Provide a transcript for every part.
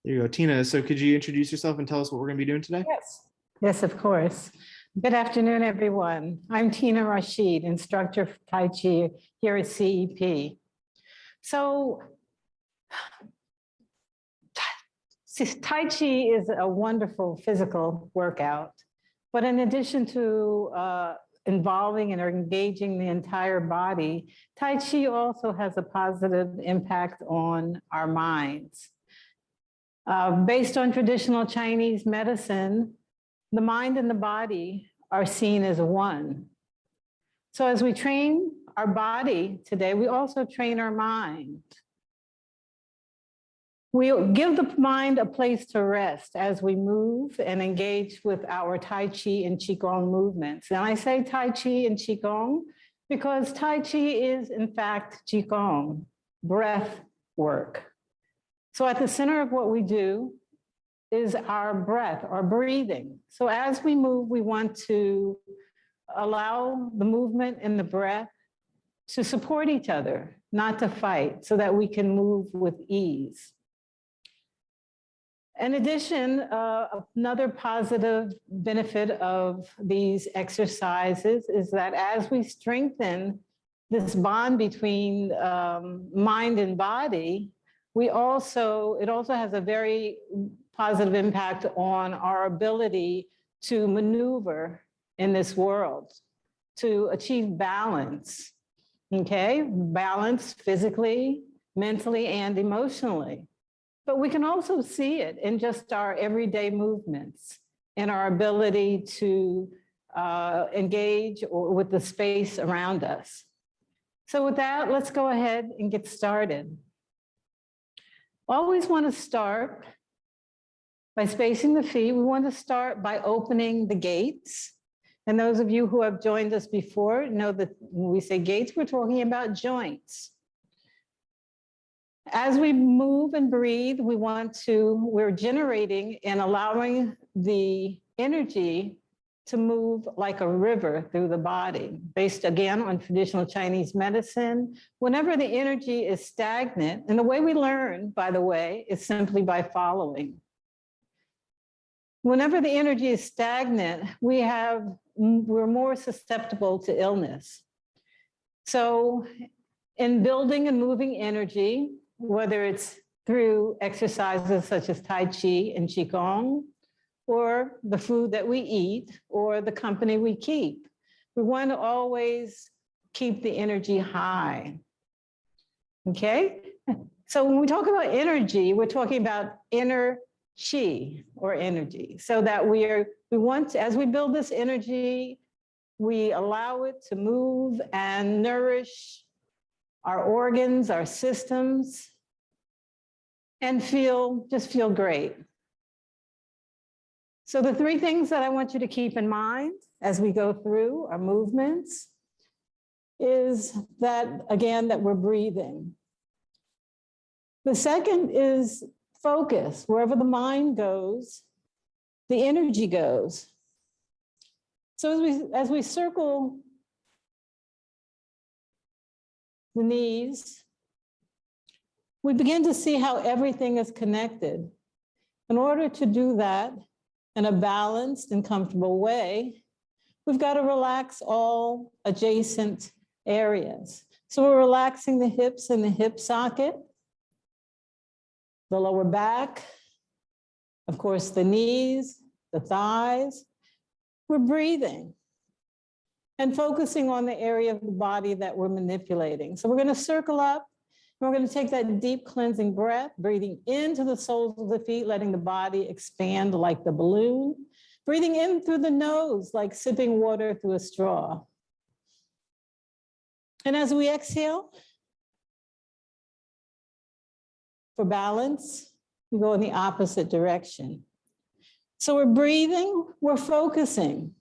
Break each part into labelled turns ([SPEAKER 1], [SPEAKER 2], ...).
[SPEAKER 1] There you go, Tina. So could you introduce yourself and tell us what we're going to be doing today?
[SPEAKER 2] Yes. Yes, of course. Good afternoon, everyone. I'm Tina Rashid, instructor for Tai Chi here at CEP. So Tai Chi is a wonderful physical workout, but in addition to involving and engaging the entire body, Tai Chi also has a positive impact on our minds. Based on traditional Chinese medicine, the mind and the body are seen as one. So as we train our body today, we also train our mind. We give the mind a place to rest as we move and engage with our Tai Chi and Qigong movements. And I say Tai Chi and Qigong because Tai Chi is, in fact, Qigong, breath work. So at the center of what we do is our breath, our breathing. So as we move, we want to allow the movement and the breath to support each other, not to fight, so that we can move with ease. In addition, another positive benefit of these exercises is that as we strengthen this bond between mind and body, it also has a very positive impact on our ability to maneuver in this world, to achieve balance, okay? Balance physically, mentally, and emotionally. But we can also see it in just our everyday movements and our ability to engage with the space around us. So with that, let's go ahead and get started. Always want to start by spacing the feet. We want to start by opening the gates. And those of you who have joined us before know that when we say gates, we're talking about joints. As we move and breathe, we're generating and allowing the energy to move like a river through the body. Based again on traditional Chinese medicine, whenever the energy is stagnant, and the way we learn, by the way, is simply by following. Whenever the energy is stagnant, we're more susceptible to illness. So in building and moving energy, whether it's through exercises such as Tai Chi and Qigong, or the food that we eat, or the company we keep, we want to always keep the energy high, okay? So when we talk about energy, we're talking about inner chi, or energy, so that we want to, as we build this energy, we allow it to move and nourish our organs, our systems, and just feel great. So the three things that I want you to keep in mind as we go through our movements is that, again, that we're breathing. The second is focus. Wherever the mind goes, the energy goes. So as we circle the knees, we begin to see how everything is connected. In order to do that in a balanced and comfortable way, we've got to relax all adjacent areas. So we're relaxing the hips and the hip socket, the lower back, of course, the knees, the thighs. We're breathing and focusing on the area of the body that we're manipulating. So we're going to circle up. We're going to take that deep cleansing breath, breathing into the soles of the feet, letting the body expand like the balloon, breathing in through the nose, like sipping water through a straw. And as we exhale, for balance, we go in the opposite direction. So we're breathing, we're focusing.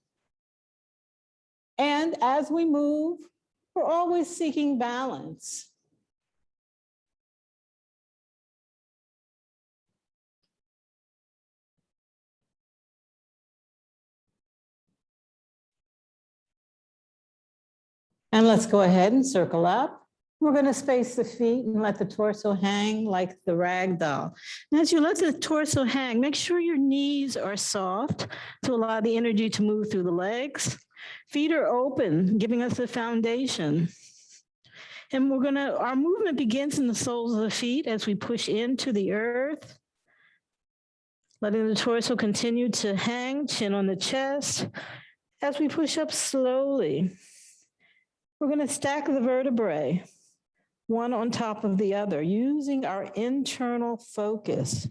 [SPEAKER 2] And as we move, we're always seeking balance. And let's go ahead and circle up. We're going to space the feet and let the torso hang like the rag doll. And as you let the torso hang, make sure your knees are soft to allow the energy to move through the legs. Feet are open, giving us the foundation. And our movement begins in the soles of the feet as we push into the earth, letting the torso continue to hang, chin on the chest. As we push up slowly, we're going to stack the vertebrae, one on top of the other, using our internal focus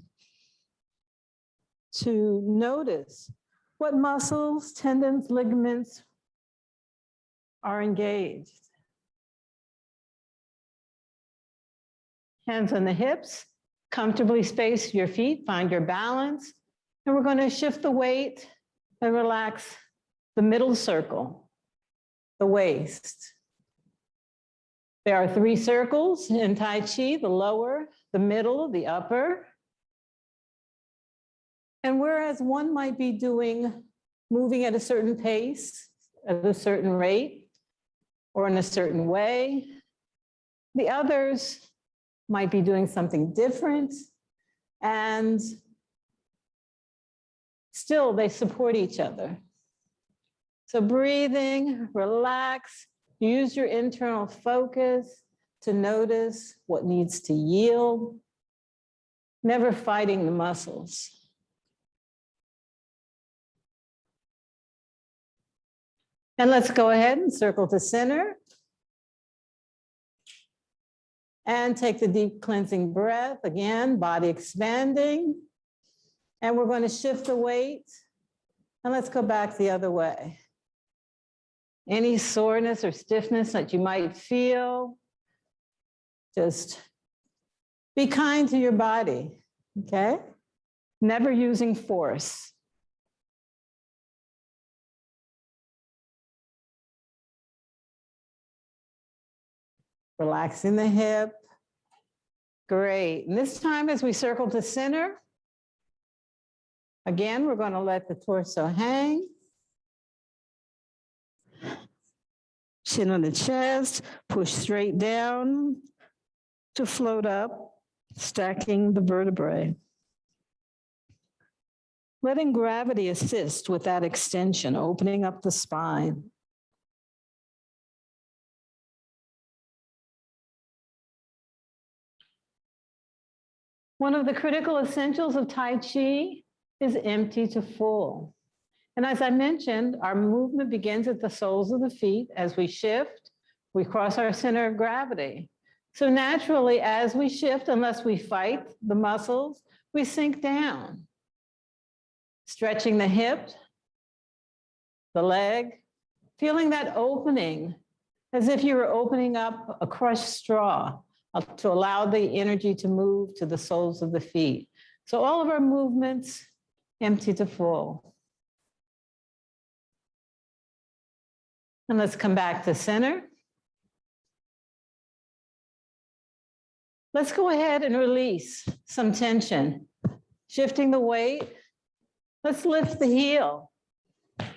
[SPEAKER 2] to notice what muscles, tendons, ligaments are engaged. Hands on the hips, comfortably space your feet, find your balance, and we're going to shift the weight and relax the middle circle, the waist. There are 3 circles in Tai Chi, the lower, the middle, the upper. And whereas one might be moving at a certain pace, at a certain rate, or in a certain way, the others might be doing something different, and still they support each other. So breathing, relax, use your internal focus to notice what needs to yield, never fighting the muscles. And let's go ahead and circle to center. And take the deep cleansing breath, again, body expanding. And we're going to shift the weight. And let's go back the other way. Any soreness or stiffness that you might feel, just be kind to your body, okay? Never using force. Relaxing the hip. Great. And this time as we circle to center, again, we're going to let the torso hang. Chin on the chest, push straight down to float up, stacking the vertebrae. Letting gravity assist with that extension, opening up the spine. One of the critical essentials of Tai Chi is empty to full. And as I mentioned, our movement begins at the soles of the feet. As we shift, we cross our center of gravity. So naturally, as we shift, unless we fight the muscles, we sink down. Stretching the hip, the leg, feeling that opening, as if you were opening up a crushed straw to allow the energy to move to the soles of the feet. So all of our movements, empty to full. And let's come back to center. Let's go ahead and release some tension. Shifting the weight. Let's lift the heel and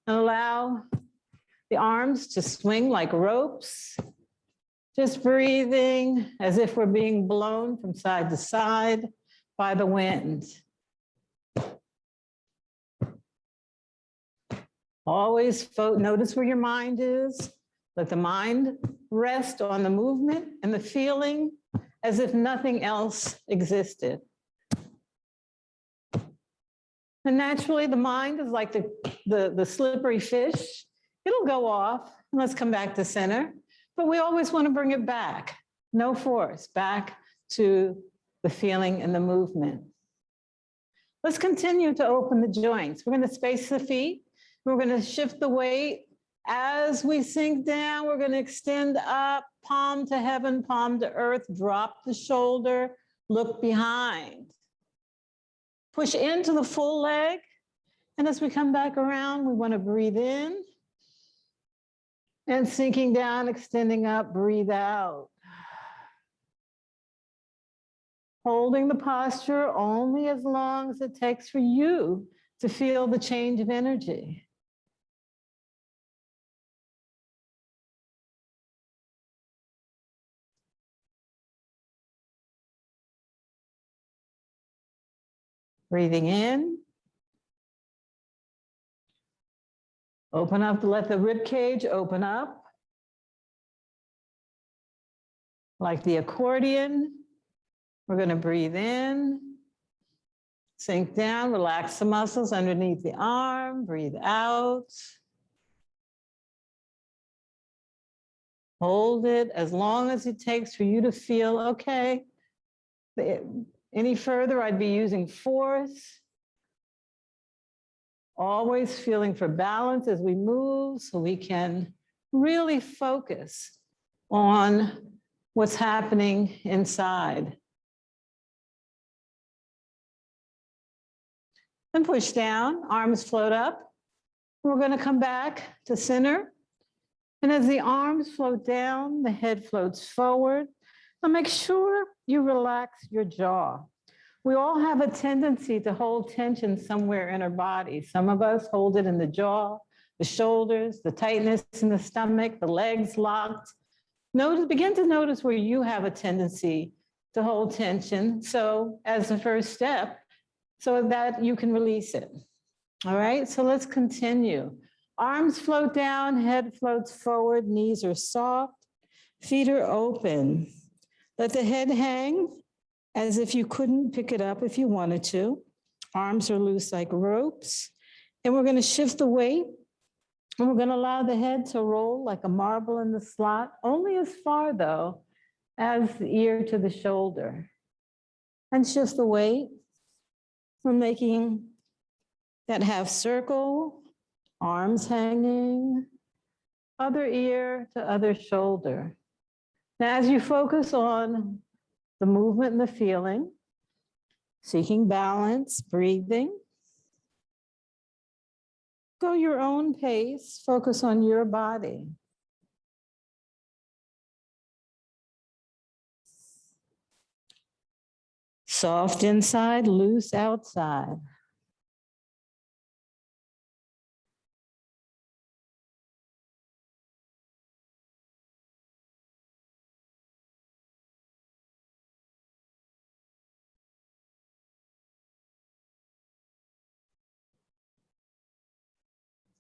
[SPEAKER 2] allow the arms to swing like ropes. Just breathing as if we're being blown from side to side by the wind. Always notice where your mind is. Let the mind rest on the movement and the feeling as if nothing else existed. And naturally, the mind is like the slippery fish. It'll go off. Let's come back to center. But we always want to bring it back. No force. Back to the feeling and the movement. Let's continue to open the joints. We're going to space the feet. We're going to shift the weight. As we sink down, we're going to extend up, palm to heaven, palm to earth, drop the shoulder, look behind. Push into the full leg. And as we come back around, we want to breathe in. And sinking down, extending up, breathe out. Holding the posture only as long as it takes for you to feel the change of energy. Breathing in. Open up, let the rib cage open up. Like the accordion. We're going to breathe in. Sink down, relax the muscles underneath the arm, breathe out. Hold it as long as it takes for you to feel okay. Any further, I'd be using force. Always feeling for balance as we move so we can really focus on what's happening inside. And push down, arms float up. We're going to come back to center. And as the arms float down, the head floats forward. Now make sure you relax your jaw. We all have a tendency to hold tension somewhere in our body. Some of us hold it in the jaw, the shoulders, the tightness in the stomach, the legs locked. Begin to notice where you have a tendency to hold tension. So as the first step, so that you can release it. All right, so let's continue. Arms float down, head floats forward, knees are soft, feet are open. Let the head hang as if you couldn't pick it up if you wanted to. Arms are loose like ropes. And we're going to shift the weight. And we're going to allow the head to roll like a marble in the slot, only as far, though, as the ear to the shoulder. And shift the weight. We're making that half circle, arms hanging, other ear to other shoulder. Now, as you focus on the movement and the feeling, seeking balance, breathing, go your own pace, focus on your body. Soft inside, loose outside.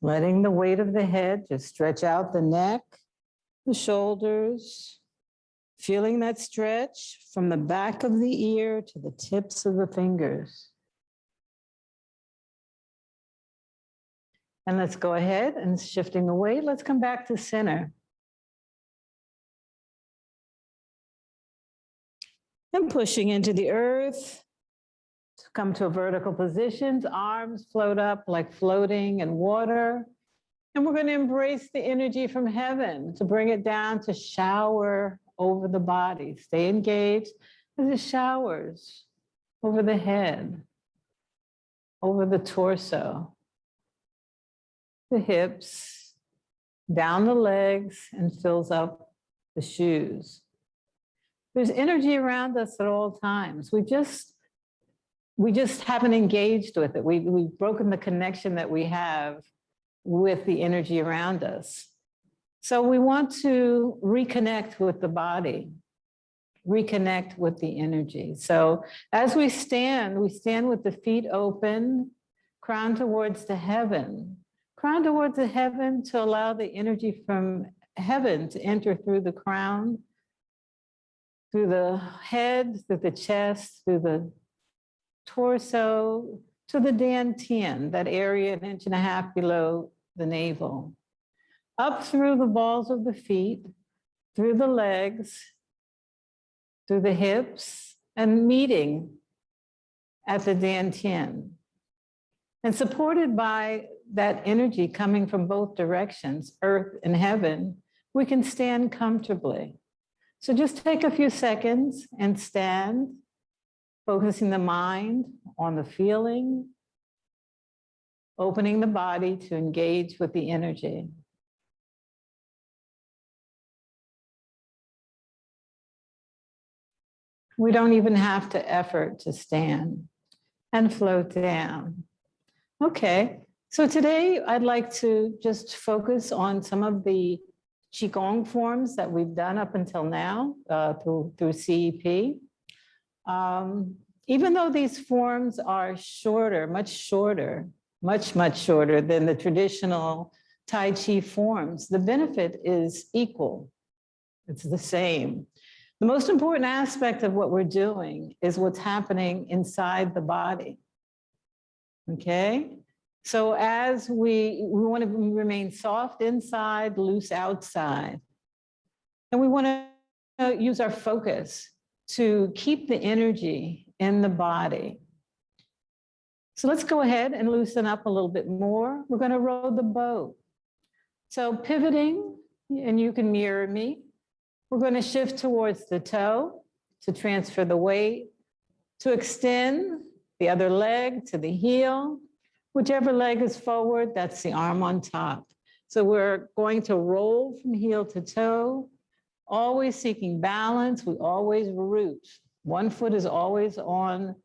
[SPEAKER 2] Letting the weight of the head just stretch out the neck, the shoulders, feeling that stretch from the back of the ear to the tips of the fingers. And let's go ahead and shifting the weight. Let's come back to center. And pushing into the earth. Come to a vertical position, arms float up like floating in water. And we're going to embrace the energy from heaven to bring it down to shower over the body. Stay engaged as it showers over the head, over the torso, the hips, down the legs, and fills up the shoes. There's energy around us at all times. We just haven't engaged with it. We've broken the connection that we have with the energy around us. So we want to reconnect with the body, reconnect with the energy. So as we stand with the feet open, crown towards the heaven. Crown towards the heaven to allow the energy from heaven to enter through the crown, through the head, through the chest, through the torso, to the dantian, that area 1.5 inches below the navel. Up through the balls of the feet, through the legs, through the hips, and meeting at the dantian. And supported by that energy coming from both directions, earth and heaven, we can stand comfortably. So just take a few seconds and stand, focusing the mind on the feeling, opening the body to engage with the energy. We don't even have to effort to stand and float down. Okay, so today I'd like to just focus on some of the Qigong forms that we've done up until now through CEP. Even though these forms are shorter, much shorter, much shorter than the traditional Tai Chi forms, the benefit is equal. It's the same. The most important aspect of what we're doing is what's happening inside the body. Okay? So as we want to remain soft inside, loose outside. And we want to use our focus to keep the energy in the body. So let's go ahead and loosen up a little bit more. We're going to row the boat. So pivoting, and you can mirror me. We're going to shift towards the toe to transfer the weight, to extend the other leg to the heel. Whichever leg is forward, that's the arm on top. So we're going to roll from heel to toe, always seeking balance. We always root. One foot is always on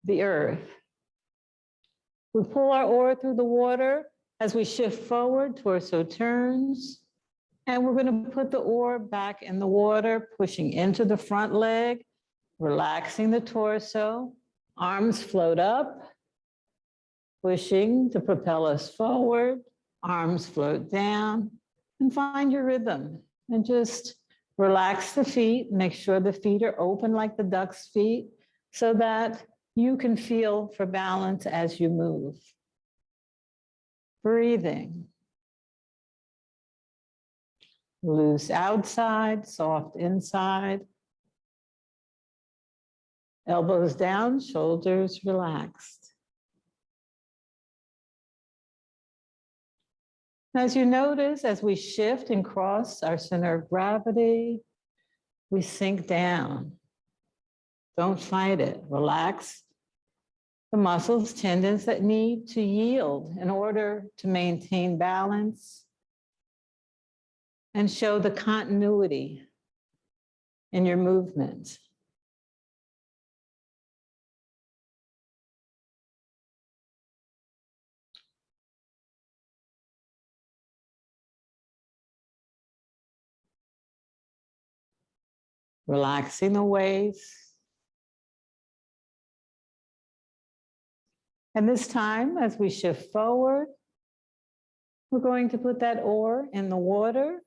[SPEAKER 2] the earth. We pull our oar through the water as we shift forward, torso turns. And we're going to put the oar back in the water, pushing into the front leg, relaxing the torso. Arms float up, pushing to propel us forward. Arms float down, and find your rhythm. And just relax the feet. Make sure the feet are open like the duck's feet so that you can feel for balance as you move. Breathing. Loose outside, soft inside. Elbows down, shoulders relaxed. As you notice, as we shift and cross our center of gravity, we sink down. Don't fight it. Relax the muscles, tendons that need to yield in order to maintain balance and show the continuity in your movement. Relaxing the waist. And this time, as we shift forward, we're going to put that oar in the water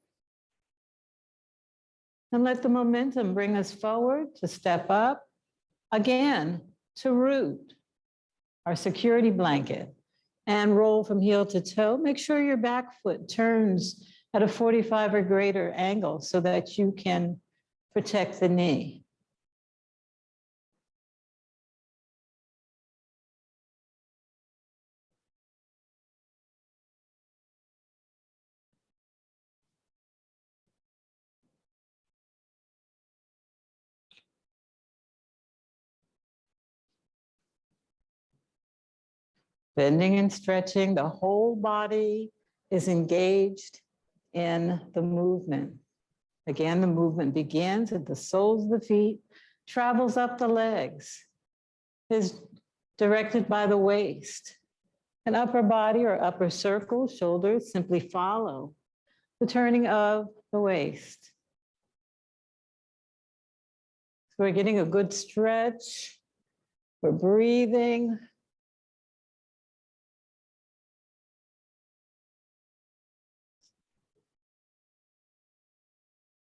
[SPEAKER 2] and let the momentum bring us forward to step up, again, to root, our security blanket, and roll from heel to toe. Make sure your back foot turns at a 45 or greater angle so that you can protect the knee. Bending and stretching, the whole body is engaged in the movement. Again, the movement begins at the soles of the feet, travels up the legs, is directed by the waist. An upper body or upper circle, shoulders simply follow the turning of the waist. So we're getting a good stretch. We're breathing.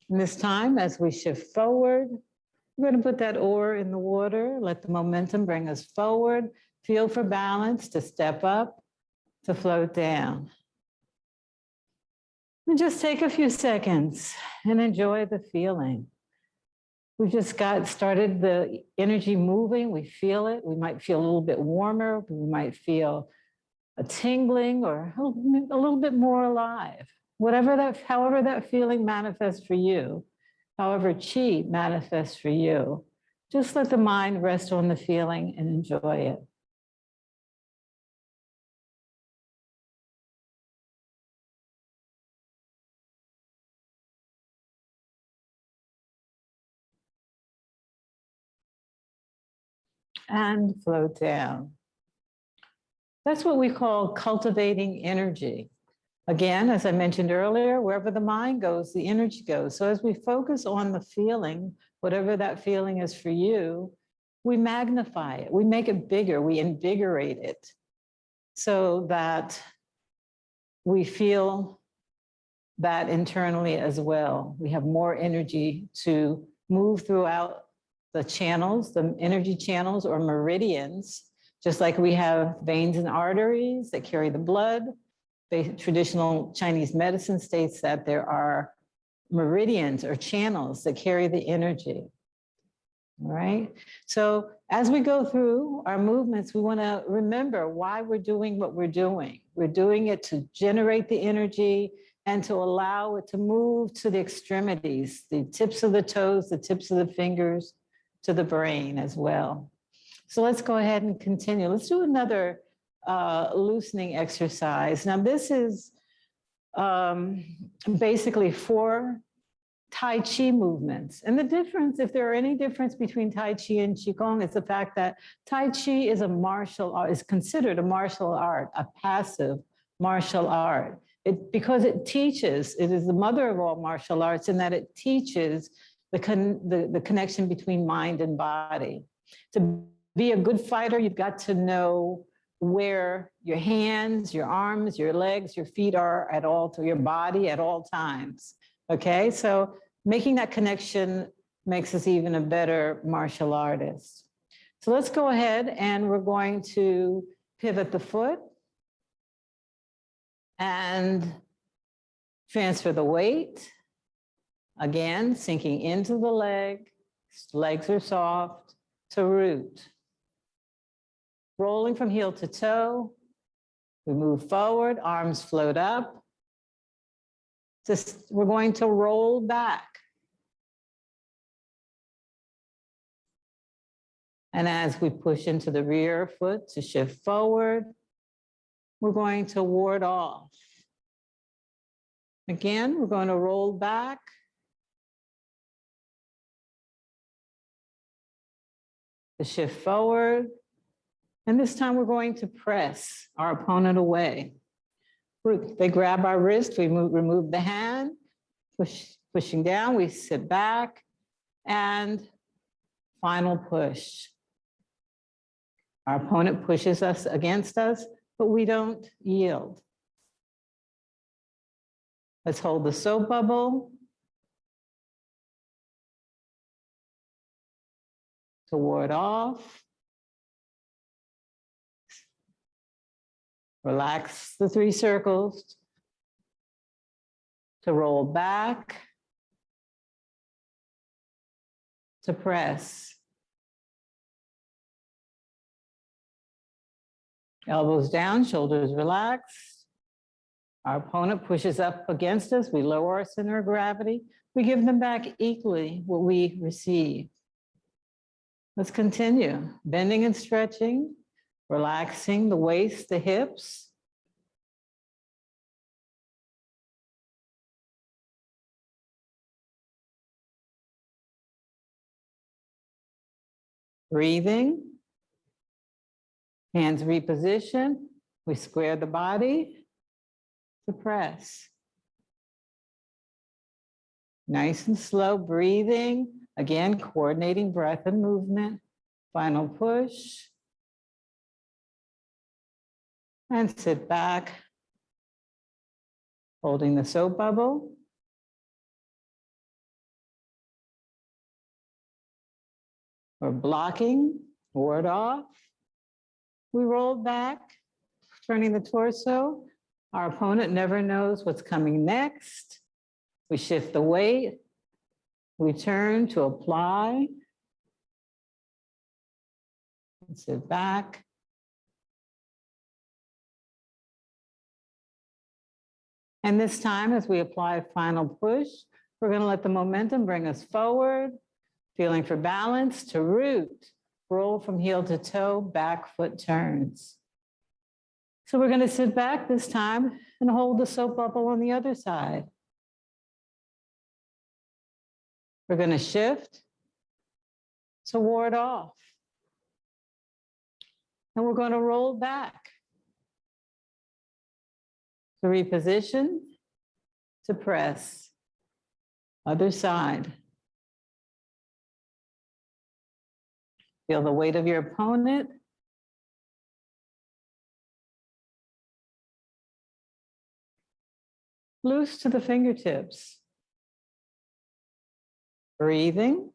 [SPEAKER 2] And this time, as we shift forward, we're going to put that oar in the water, let the momentum bring us forward, feel for balance to step up, to float down. And just take a few seconds and enjoy the feeling. We just got started the energy moving, we feel it. We might feel a little bit warmer, we might feel a tingling or a little bit more alive. However that feeling manifests for you, however Qi manifests for you, just let the mind rest on the feeling and enjoy it. And float down. That's what we call cultivating energy. Again, as I mentioned earlier, wherever the mind goes, the energy goes. So as we focus on the feeling, whatever that feeling is for you, we magnify it, we make it bigger, we invigorate it so that we feel that internally as well. We have more energy to move throughout the channels, the energy channels or meridians, just like we have veins and arteries that carry the blood. Traditional Chinese medicine states that there are meridians or channels that carry the energy. All right. So as we go through our movements, we want to remember why we're doing what we're doing. We're doing it to generate the energy and to allow it to move to the extremities, the tips of the toes, the tips of the fingers, to the brain as well. So let's go ahead and continue. Let's do another loosening exercise. Now this is basically 4 Tai Chi movements. And the difference, if there are any difference between Tai Chi and Qigong, is the fact that Tai Chi is a martial art, is considered a martial art, a passive martial art. Because it teaches, it is the mother of all martial arts in that it teaches the connection between mind and body. To be a good fighter, you've got to know where your hands, your arms, your legs, your feet are at all, to your body at all times. Okay, so making that connection makes us even a better martial artist. So let's go ahead and we're going to pivot the foot and transfer the weight. Again, sinking into the leg, legs are soft, to root. Rolling from heel to toe, we move forward, arms float up. We're going to roll back. And as we push into the rear foot to shift forward, we're going to ward off. Again, we're going to roll back. To shift forward. And this time we're going to press our opponent away. They grab our wrist, we remove the hand, pushing down, we sit back, and final push. Our opponent pushes us against us, but we don't yield. Let's hold the soap bubble. To ward off. Relax the 3 circles. To roll back. To press. Elbows down, shoulders relaxed. Our opponent pushes up against us. We lower our center of gravity. We give them back equally what we receive. Let's continue. Bending and stretching, relaxing the waist, the hips. Breathing. Hands reposition. We square the body to press. Nice and slow breathing. Again, coordinating breath and movement. Final push. And sit back, holding the soap bubble. We're blocking, ward off. We roll back, turning the torso. Our opponent never knows what's coming next. We shift the weight. We turn to apply. And sit back. And this time, as we apply a final push, we're going to let the momentum bring us forward, feeling for balance to root, roll from heel to toe, back foot turns. So we're going to sit back this time and hold the soap bubble on the other side. We're going to shift to ward off. And we're going to roll back. To reposition, to press. Other side. Feel the weight of your opponent. Loose to the fingertips. Breathing.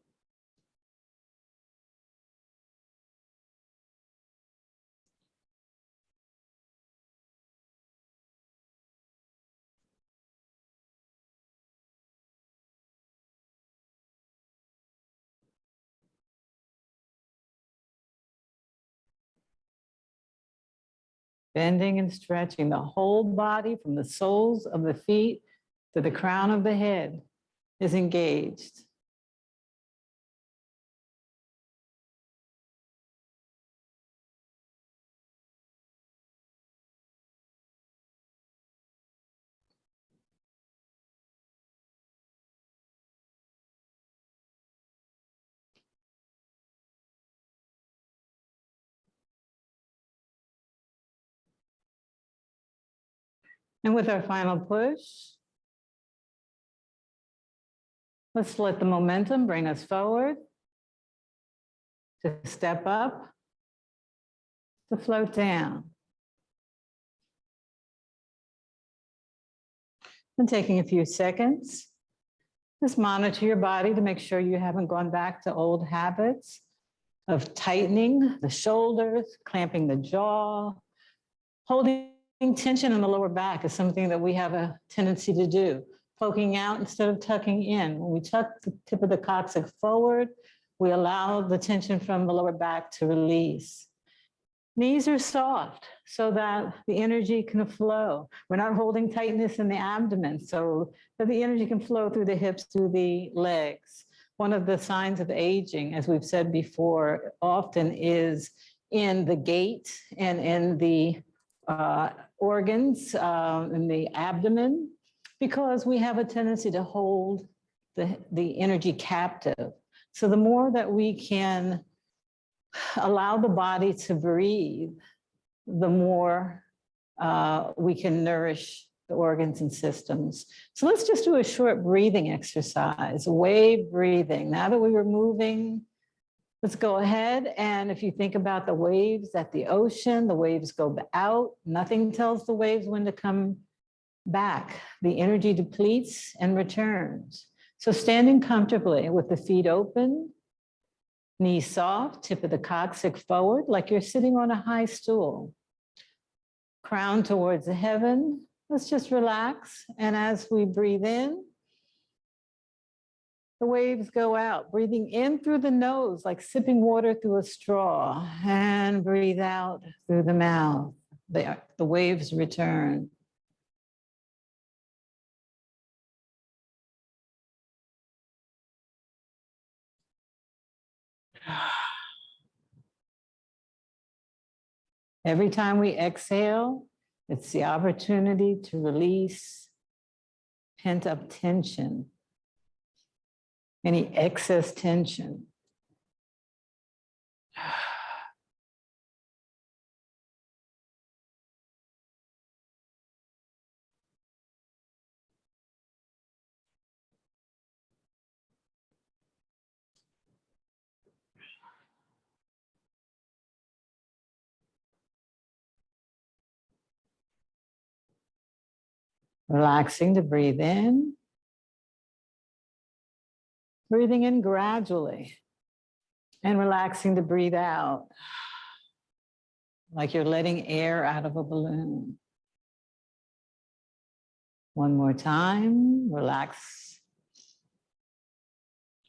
[SPEAKER 2] Bending and stretching the whole body from the soles of the feet to the crown of the head is engaged. And with our final push, let's let the momentum bring us forward, to step up, to float down. And taking a few seconds, just monitor your body to make sure you haven't gone back to old habits of tightening the shoulders, clamping the jaw, holding tension in the lower back is something that we have a tendency to do. Poking out instead of tucking in. When we tuck the tip of the coccyx forward, we allow the tension from the lower back to release. Knees are soft so that the energy can flow. We're not holding tightness in the abdomen so that the energy can flow through the hips, through the legs. One of the signs of aging, as we've said before, often is in the gait and in the organs in the abdomen, because we have a tendency to hold the energy captive. So the more that we can allow the body to breathe, the more we can nourish the organs and systems. So let's just do a short breathing exercise, wave breathing. Now that we were moving, let's go ahead, and if you think about the waves at the ocean, the waves go out. Nothing tells the waves when to come back. The energy depletes and returns. So standing comfortably with the feet open, knees soft, tip of the coccyx forward, like you're sitting on a high stool. Crown towards the heaven. Let's just relax, and as we breathe in, the waves go out, breathing in through the nose, like sipping water through a straw, and breathe out through the mouth. The waves return. Every time we exhale, it's the opportunity to release pent-up tension, any excess tension. Relaxing to breathe in. Breathing in gradually and relaxing to breathe out, like you're letting air out of a balloon. One more time, relax.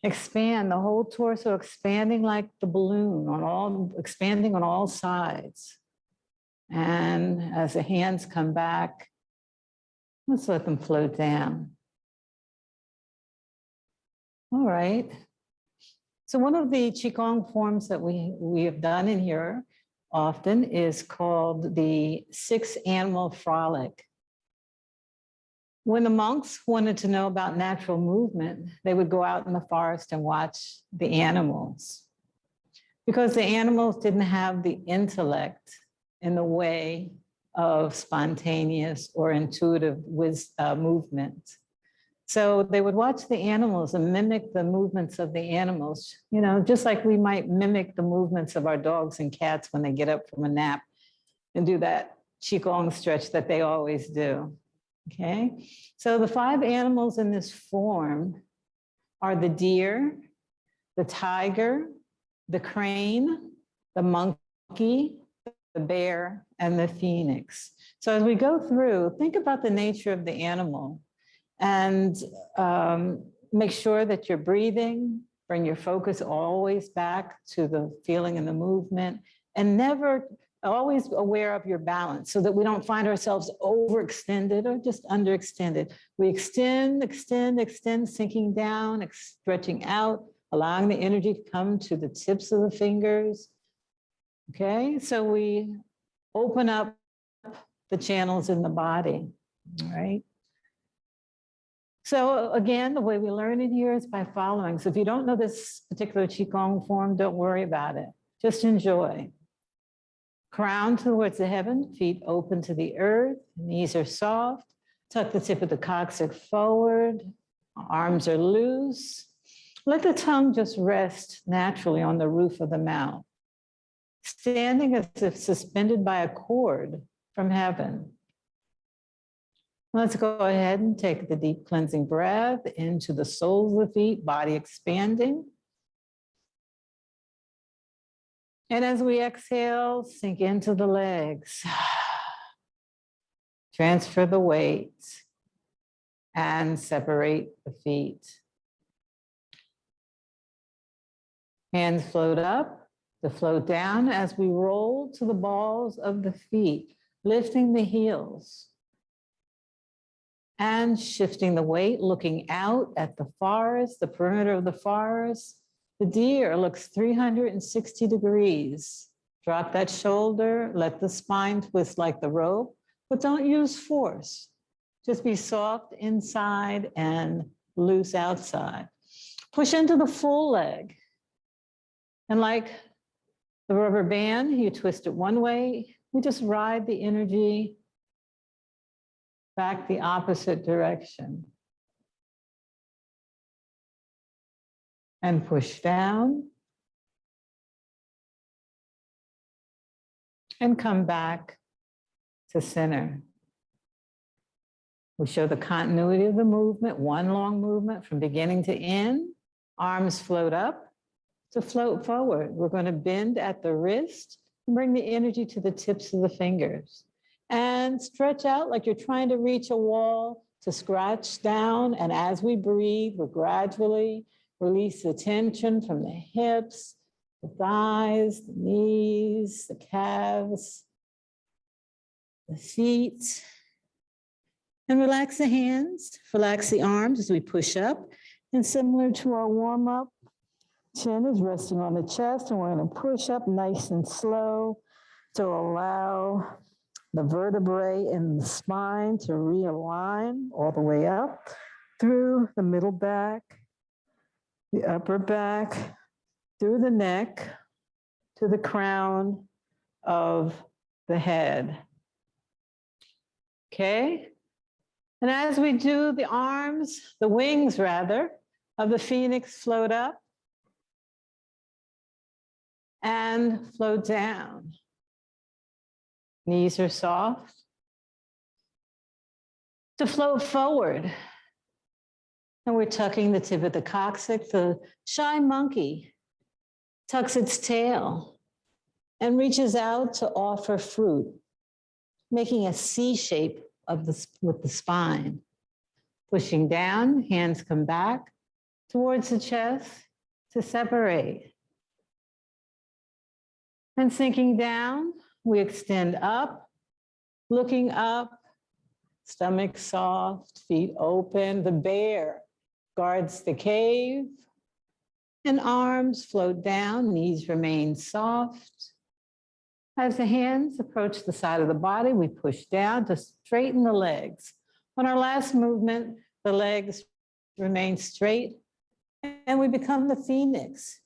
[SPEAKER 2] Expand the whole torso, expanding like the balloon, expanding on all sides. And as the hands come back, let's let them float down. All right. So one of the Qigong forms that we have done in here often is called the Six Animal Frolic. When the monks wanted to know about natural movement, they would go out in the forest and watch the animals, because the animals didn't have the intellect in the way of spontaneous or intuitive movement. So they would watch the animals and mimic the movements of the animals, just like we might mimic the movements of our dogs and cats when they get up from a nap and do that Qigong stretch that they always do. Okay, so the 5 animals in this form are the deer, the tiger, the crane, the monkey, the bear, and the phoenix. So as we go through, think about the nature of the animal and make sure that you're breathing, bring your focus always back to the feeling and the movement, and never, always aware of your balance so that we don't find ourselves overextended or just underextended. We extend, extend, extend, sinking down, stretching out, allowing the energy to come to the tips of the fingers. Okay, so we open up the channels in the body, all right? So again, the way we learn it here is by following. So if you don't know this particular Qigong form, don't worry about it. Just enjoy. Crown towards the heaven, feet open to the earth, knees are soft. Tuck the tip of the coccyx forward, arms are loose. Let the tongue just rest naturally on the roof of the mouth, standing as if suspended by a cord from heaven. Let's go ahead and take the deep cleansing breath into the soles of the feet, body expanding. And as we exhale, sink into the legs. Transfer the weight and separate the feet. Hands float up to float down as we roll to the balls of the feet, lifting the heels. And shifting the weight, looking out at the forest, the perimeter of the forest. The deer looks 360 degrees. Drop that shoulder, let the spine twist like the rope, but don't use force. Just be soft inside and loose outside. Push into the full leg. And like the rubber band, you twist it one way, we just ride the energy back the opposite direction. And push down. And come back to center. We show the continuity of the movement, one long movement from beginning to end. Arms float up to float forward. We're going to bend at the wrist and bring the energy to the tips of the fingers. And stretch out like you're trying to reach a wall to scratch down. And as we breathe, we'll gradually release the tension from the hips, the thighs, the knees, the calves, the feet. And relax the hands, relax the arms as we push up. And similar to our warm-up, chin is resting on the chest, and we're going to push up nice and slow to allow the vertebrae in the spine to realign all the way up through the middle back, the upper back, through the neck, to the crown of the head. Okay? And as we do, the arms, the wings rather, of the phoenix float up and float down. Knees are soft. To float forward. And we're tucking the tip of the coccyx. The shy monkey tucks its tail and reaches out to offer fruit, making a C shape with the spine. Pushing down, hands come back towards the chest to separate. And sinking down, we extend up, looking up, stomach soft, feet open. The bear guards the cave, and arms float down, knees remain soft. As the hands approach the side of the body, we push down to straighten the legs. On our last movement, the legs remain straight, and we become the phoenix.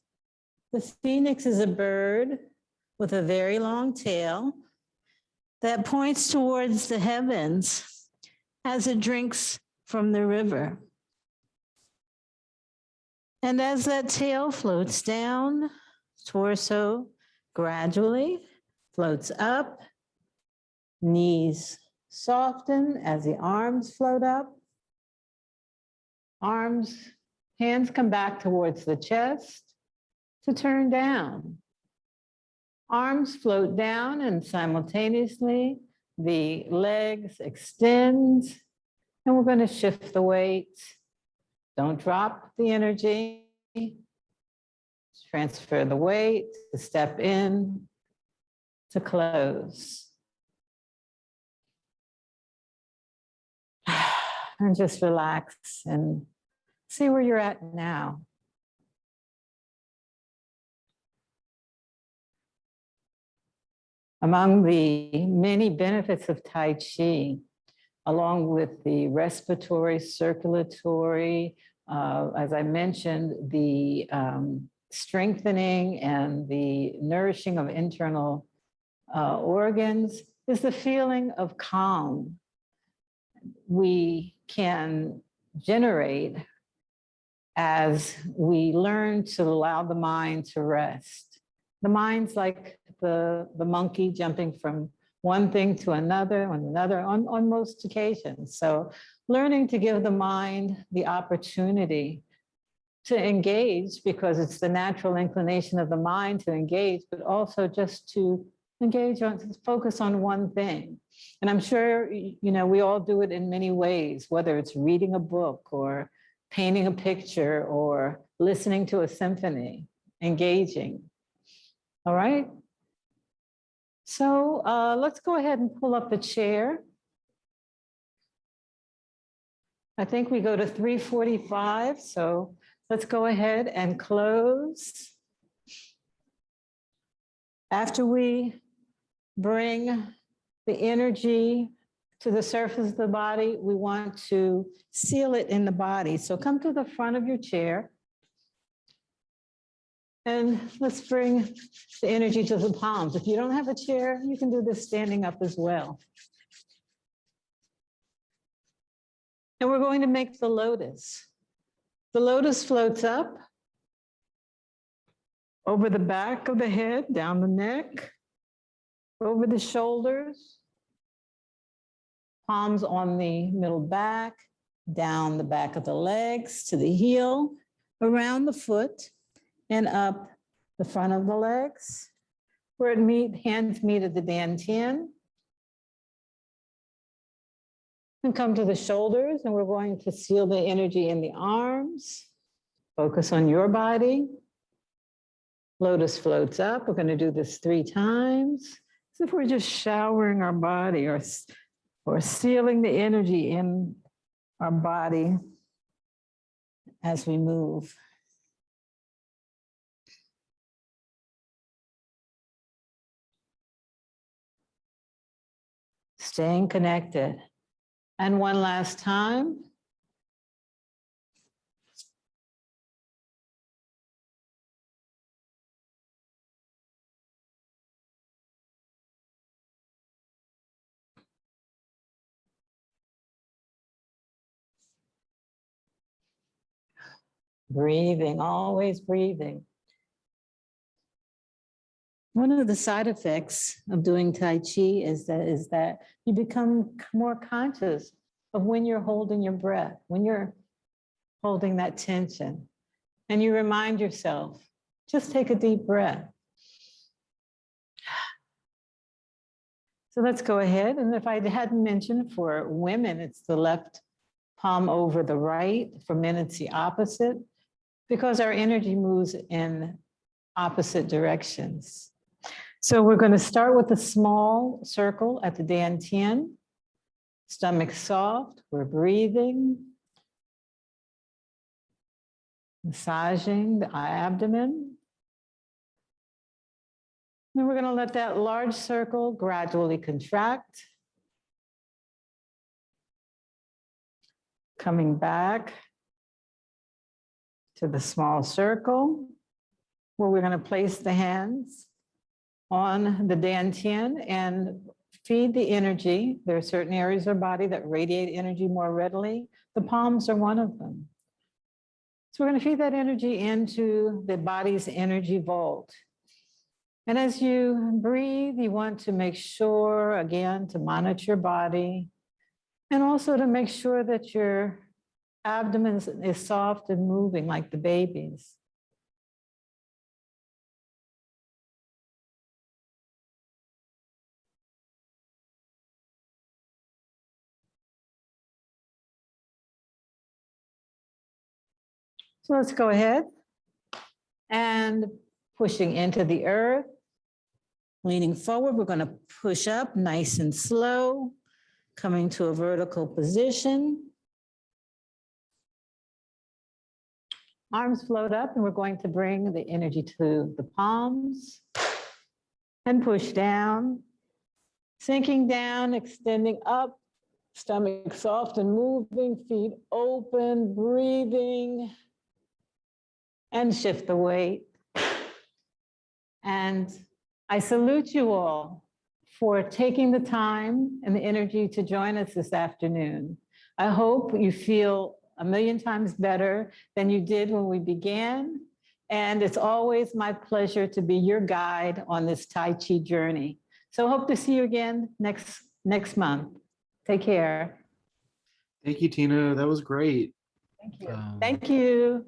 [SPEAKER 2] The phoenix is a bird with a very long tail that points towards the heavens as it drinks from the river. And as that tail floats down, torso gradually floats up, knees soften as the arms float up. Hands come back towards the chest to turn down. Arms float down and simultaneously the legs extend, and we're going to shift the weight. Don't drop the energy. Transfer the weight to step in, to close. And just relax and see where you're at now. Among the many benefits of Tai Chi, along with the respiratory, circulatory, as I mentioned, the strengthening and the nourishing of internal organs, is the feeling of calm we can generate as we learn to allow the mind to rest. The mind's like the monkey jumping from one thing to another on most occasions. So learning to give the mind the opportunity to engage, because it's the natural inclination of the mind to engage, but also just to engage on, focus on one thing. And I'm sure, we all do it in many ways, whether it's reading a book or painting a picture or listening to a symphony, engaging. All right. So let's go ahead and pull up the chair. I think we go to 3:45, so let's go ahead and close. After we bring the energy to the surface of the body, we want to seal it in the body. So come to the front of your chair. And let's bring the energy to the palms. If you don't have a chair, you can do this standing up as well. And we're going to make the lotus. The lotus floats up over the back of the head, down the neck, over the shoulders, palms on the middle back, down the back of the legs to the heel, around the foot, and up the front of the legs, where hands meet at the dantian. And come to the shoulders, and we're going to seal the energy in the arms. Focus on your body. Lotus floats up. We're going to do this 3 times. As if we're just showering our body or sealing the energy in our body as we move. Staying connected. And one last time. Breathing, always breathing. One of the side effects of doing Tai Chi is that you become more conscious of when you're holding your breath, when you're holding that tension. And you remind yourself, just take a deep breath. So let's go ahead. And if I hadn't mentioned, for women, it's the left palm over the right. For men, it's the opposite, because our energy moves in opposite directions. So we're going to start with a small circle at the dantian. Stomach soft, we're breathing. Massaging the abdomen. Then we're going to let that large circle gradually contract. Coming back to the small circle, where we're going to place the hands on the dantian and feed the energy. There are certain areas of our body that radiate energy more readily. The palms are one of them. So we're going to feed that energy into the body's energy vault. And as you breathe, you want to make sure, again, to monitor your body and also to make sure that your abdomen is soft and moving like the baby's. So let's go ahead and pushing into the earth. Leaning forward, we're going to push up nice and slow, coming to a vertical position. Arms float up, and we're going to bring the energy to the palms and push down, sinking down, extending up, stomach soft and moving, feet open, breathing, and shift the weight. And I salute you all for taking the time and the energy to join us this afternoon. I hope you feel a million times better than you did when we began. And it's always my pleasure to be your guide on this Tai Chi journey. So hope to see you again next month. Take care.
[SPEAKER 1] Thank you, Tina. That was great.
[SPEAKER 2] Thank you. Thank you.